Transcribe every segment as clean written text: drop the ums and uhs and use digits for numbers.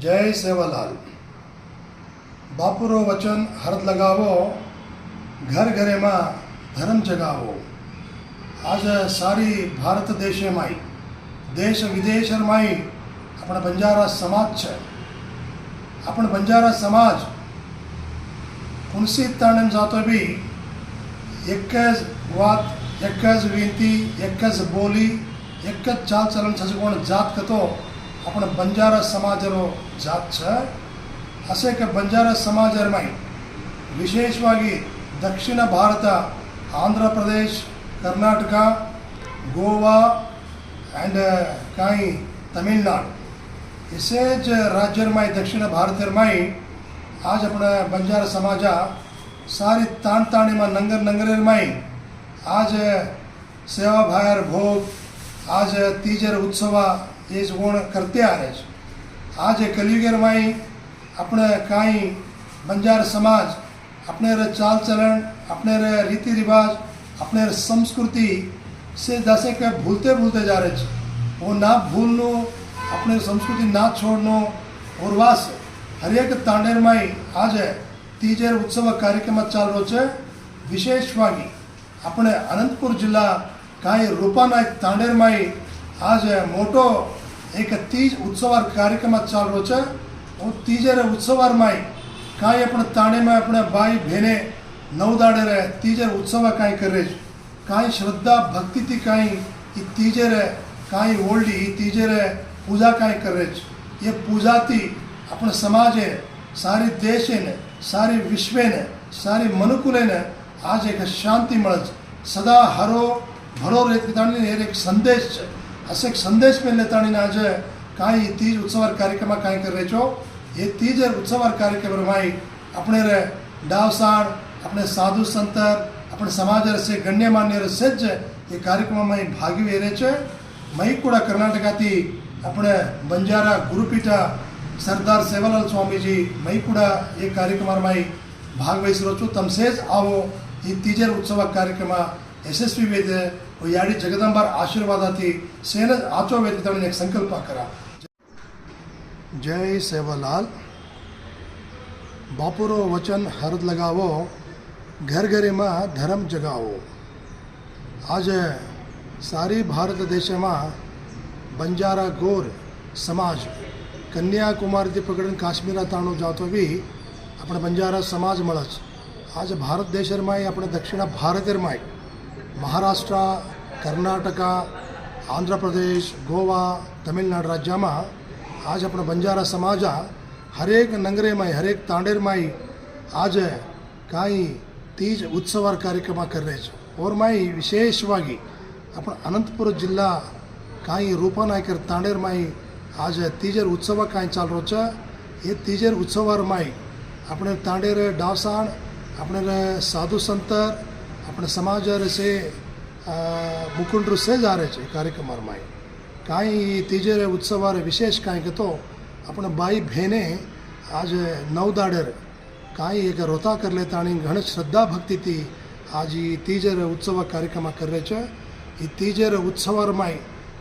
जय सेवालाल। बापुरो वचन हरद लगावो, घर घरे में धर्म जगावो। आज सारी भारत देश में देश विदेश में अपना बंजारा समाज है। अपन बंजारा समाज कुणसी ताणेम जातो भी एक वात, एक विनती, एक बोली, एक चाल चलन सजगोण जात कतो अपना बंजारा समाजरो जात है। असे के बंजारा समाज में विशेषವಾಗಿ दक्षिण भारत आंध्र प्रदेश, कर्नाटक, गोवा एंड कहीं तमिलनाडु इसे राज्य में दक्षिण भारत में आज अपना बंजारा समाज सारी ताण ताणी में नंगर नंगरेर में आज सेवा भायर भोग, आज तीजर उत्सव ये गुण करते आ रहे हैं। आज कलयुगर में अपने कहीं बंजार समाज अपने चाल चलन, अपने रीति रिवाज, अपने संस्कृति से जैसे कि भूलते भूलते जा रहे हैं। वो ना भूलनो, अपने संस्कृति ना छोड़नो और वास हर एक तांडेर में आज तीजर उत्सव कार्यक्रम चाल रो छे। विशेषವಾಗಿ अपने अनंतपुर जिला कहीं रूपानायक तांडेर में आज मोटो एक तीज उत्सव कार्यक्रम चाल रो छे। वो तीजर उत्सव में कहीं अपने ताणे में अपने भाई बहने नौ दाड़े रहे तीजर उत्सव कहीं कर रहे, कहीं श्रद्धा भक्ति थी कहीं तीजर कहीं ओल्डी तीजर पूजा कहीं कर रहे। ये पूजा थी अपने समाज है, सारी देश ने, सारी विश्व ने, सारी मनुकुले ने आज एक शांति मल सदा हरो भरो रेताणी एक संदेश है। असे एक संदेश में लेताणी आज कहीं तीज उत्सव कार्यक्रम कहीं कर रहे छो। ये तीज उत्सव कार्यक्रम में अपने डावसाण, अपने साधु संतर, अपने समाज से गण्यमान्य सेज ये कार्यक्रम में भागी ले रहे छे। मई कूड़ा कर्नाटक थी अपने बंजारा गुरुपीठ सरदार सेवालाल स्वामीजी मई कूड़ा ये कार्यक्रम में भाग वही छो। तम सेज आवो ये तीजर उत्सव कार्यक्रम यशस्वी वेद याड़ी जगदंबार आशीर्वाद थी सेन आचो वेद एक संकल्प करा। जय सेवालाल। बापुरो वचन हरद लगावो, घर घरे में धर्म जगावो। आज सारी भारत देश में बंजारा गोर समाज कन्याकुमारी थी पकड़ काश्मीर ताणो जातो भी अपने बंजारा समाज मळच। आज भारत देश में अपने दक्षिण भारत में महाराष्ट्र, कर्नाटक, आंध्र प्रदेश, गोवा, तमिलनाडु राज्य में आज अपना बंजारा समाज हर एक नंगरे में, हर एक तांडेर में आज कहीं तीज उत्सव कार्यक्रम कर रहे हैं। और मैं विशेषವಾಗಿ अपना अनंतपुर जिला कहीं रूपानायकर तांडेर में आज तीजर उत्सव कहीं चाल रो छे। ये तीजर उत्सव में अपने तांडेर डावसाण, अपने साधु संतर, अपने समाज से मुकुंड से जा रहे हैं कार्यक्रम में। कहीं तीजर उत्सव विशेष कहीं तो अपने भाई बहने आज नौ दाड़ेर कहीं एक रोता कर लेता घण श्रद्धा भक्ति थी आज ये तीजर उत्सव कार्यक्रम कर रहे हैं। ये तीजर उत्सव में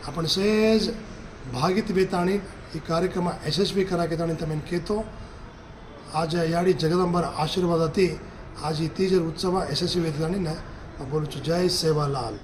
अपन सेज भागित बेताणी ये कार्यक्रम यशस्वी करा के तमें कहतो आज याड़ी जगदंबर आशीर्वाद थी आज ये तीजर उत्सव यशस्वी वेताणी ने बोलूँ। जय सेवालाल।